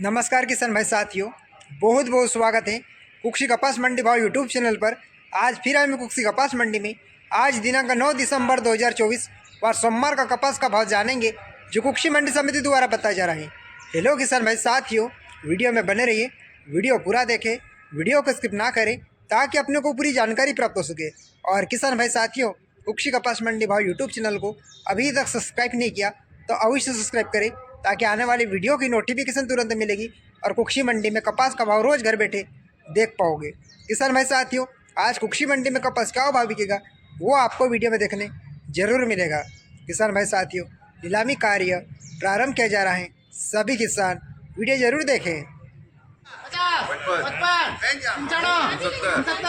नमस्कार किसान भाई साथियों, बहुत बहुत स्वागत है कुक्षी कपास मंडी भाव यूट्यूब चैनल पर। आज फिर आए मैं कुक्षी कपास मंडी में। आज दिनांक 9 दिसंबर 2024 व सोमवार का कपास का भाव जानेंगे जो कुक्षी मंडी समिति द्वारा बताया जा रहा है। हेलो किसान भाई साथियों, वीडियो में बने रहिए, वीडियो पूरा देखें, वीडियो को स्किप ना करें ताकि अपने को पूरी जानकारी प्राप्त हो सके। और किसान भाई साथियों, कुक्षी कपास मंडी भाव यूट्यूब चैनल को अभी तक सब्सक्राइब नहीं किया तो अवश्य सब्सक्राइब करें ताकि आने वाली वीडियो की नोटिफिकेशन तुरंत मिलेगी और कुक्षी मंडी में कपास का भाव रोज़ घर बैठे देख पाओगे। किसान भाई साथियों, आज कुक्षी मंडी में कपास क्या भाव बिकेगा वो आपको वीडियो में देखने जरूर मिलेगा। किसान भाई साथियों, नीलामी कार्य प्रारंभ किया जा रहा है, सभी किसान वीडियो जरूर देखें। 50, 55, 55, 70, 75,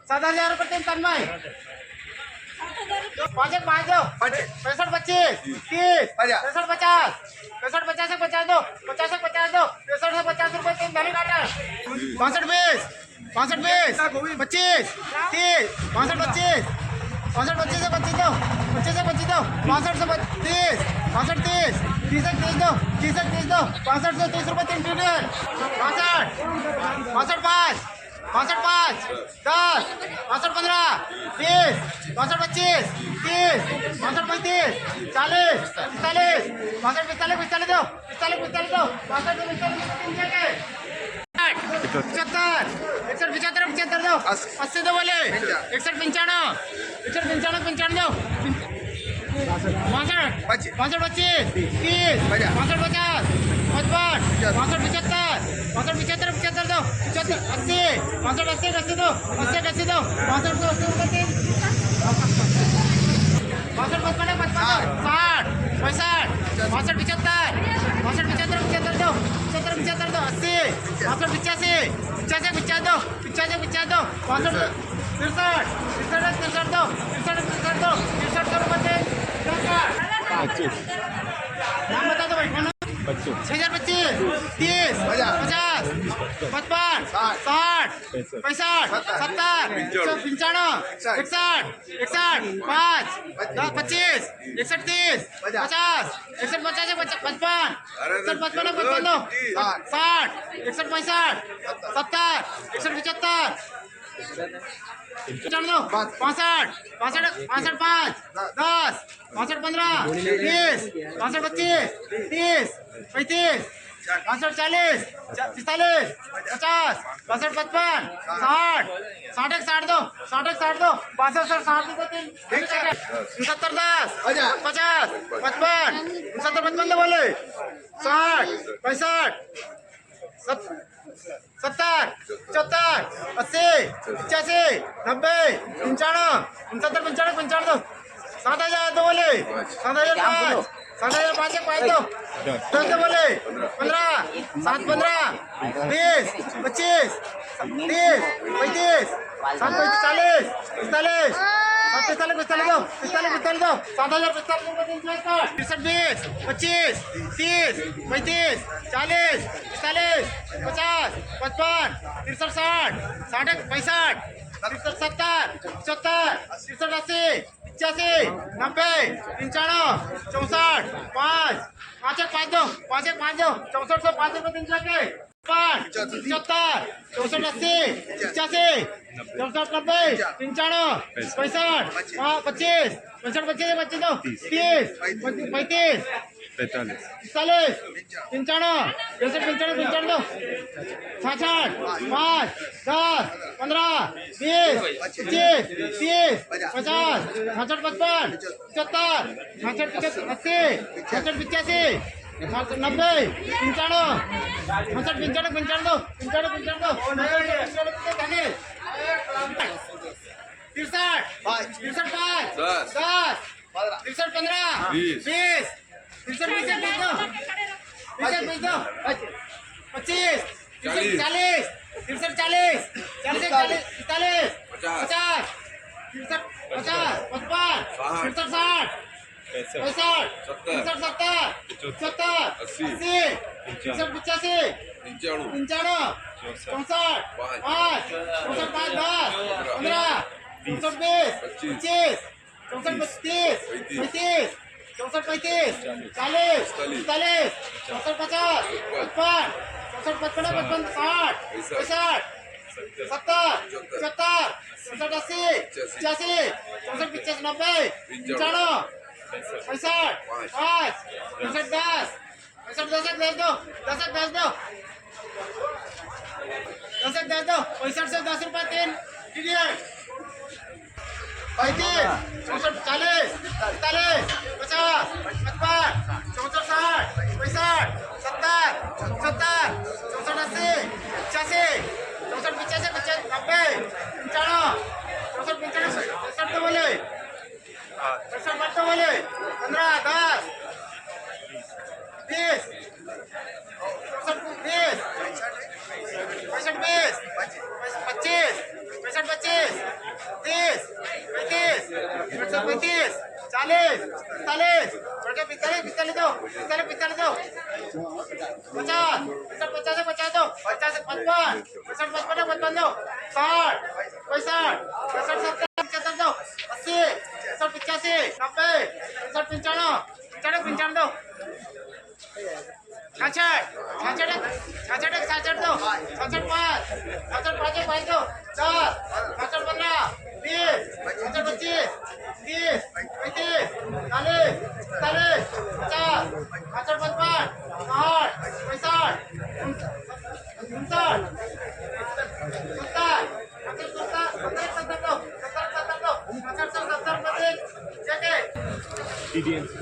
7,000 रुपये तन्मय 5 5 दो 65 25 30 65 50 65 50 50 दो 50 50 दो 65 50 रुपये 3 धनी काटा 65 20 65 20 25 30 65 25 65 25 से 25 दो 25 से 25 दो 65 से 30 65 30 30 से 30 दो 30 से 30 दो 65 से 30 रुपये 3 ट्रिलियन 65 65 5 65 5 10 65 15 20 65 25 30 65 35 40 45 65 45 45 दो 45 45 दो 65 45 75 75 75 दो 80 दो बोले 61 95 61 95 95 दो 65 65 25 30 65 50 55 65 75 75 75 दो 75 80 65 80 80 दो 80 80 दो 65 80 रुपये 65 55 55 60 65 65 75 75 दो 75 75 दो 80 65 85 85 50 दो 85 50 दो 65 63 63 दो 63 दो 63 रुपये नाम बता दो भाई 6,025 30 50 55 60 65 70 95 61 61 5 25 61 30 50 61 50 55 61 55 55 60 61 65 70 61 75 55 65 65 5 10 65 15 20 65 25 30 35 65 40 45 50 65 55 60 60 60 दो 60 60 दो 62 60 को 3 69 10 50 55 69 55 दो बोले 60 65 70 75 80 85 90 95 69 95 दो 7,000 दो बोले 7,005 7,005 5 दो 10 दो बोले 15 7 15 20 25 30 35 7 40 45 45 दो 45 दो 7,000 45 25 30 35 40 45 50 55 63 60 65 65 70 70 63 80 90 95 64 5 5 दो 5 दो 64 5 रुपये 3 के 5 75 64 80 85 64 90 95 65 25 65 25 दो 30 35 45 55 55 दो 66 5 10 15 20 25 30 50 66 55 75 66 80 66 85 90 95 65 55 दो 55 दो 63 5 10 63 15 20 65 दो 25 40 60 40 40 45 50 50 55 60 पैंसठ 70 75 80 85 85 85 85 95 64 5 64 5 10 15 64 20 25 64 35 35 64 35 40 45 64 50 55 64 55 55 60 65 70 75 67 80 85 64 85 90 95 65 5 65 10 65 10 10 दो 10 10 दो 10 10 दो 65 से 10 रुपए 3 पीरियड 35 64 40 45 50 55 64 60 65 70 64 80 85 64 85 90 95 64 65 तो बोले 65 तो बोले 15 10 20 65 20 25 25 30 35 40 45 45 दो 45 दो 50 50 50 दो 50 55 55 55 दो 60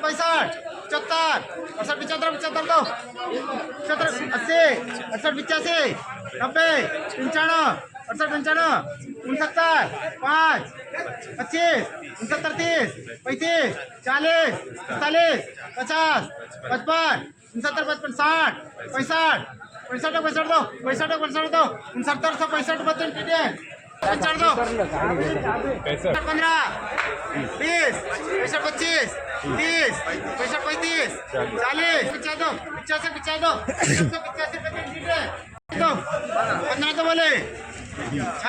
65 65 70 दो 80 85 90 95 95 दो 66 दो 66 5 5 दो 10 65 15 20 65 25 30 35 40 45 50 65 55 60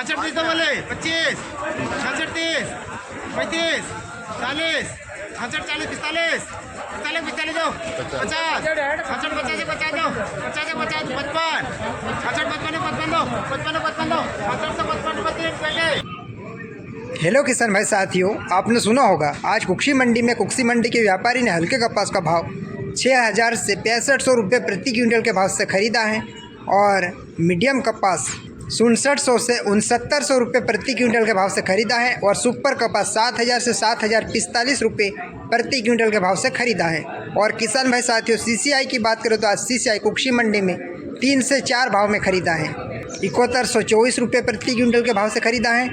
65 हेलो किसान भाई साथियों, आपने सुना होगा आज कुक्षी मंडी में कुक्षी मंडी के व्यापारी ने हल्के कपास का भाव 6000 से 6500 रुपये प्रति क्विंटल के भाव से खरीदा है और मीडियम कपास 6700 से 6900 रुपये प्रति क्विंटल के भाव से खरीदा है और सुपर कपास 7000 से 7045 रुपये प्रति क्विंटल के भाव से खरीदा है। और किसान भाई साथियों, CCI की बात करें तो आज CCI कुक्षी मंडी में 3 से 4 भाव में खरीदा है। 7124 रुपये प्रति क्विंटल के भाव से खरीदा है,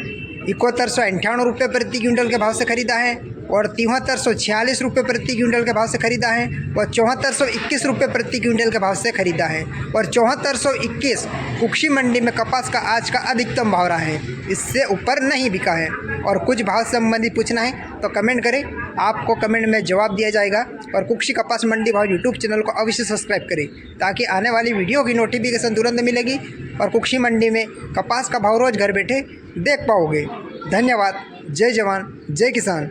7198 रुपये प्रति क्विंटल के भाव से खरीदा है और 7346 रुपये प्रति क्विंटल के भाव से खरीदा है और 7421 रुपये प्रति क्विंटल के भाव से खरीदा है और 7421 कुक्षी मंडी में कपास का आज का अधिकतम भाव रहा है, इससे ऊपर नहीं बिका है। और कुछ भाव संबंधी पूछना है तो कमेंट करें, आपको कमेंट में जवाब दिया जाएगा। और कुक्षी कपास मंडी भाव यूट्यूब चैनल को अवश्य सब्सक्राइब करें ताकि आने वाली वीडियो की नोटिफिकेशन तुरंत मिलेगी और कुक्षी मंडी में कपास का भाव रोज़ घर बैठे देख पाओगे। धन्यवाद। जय जवान जय किसान।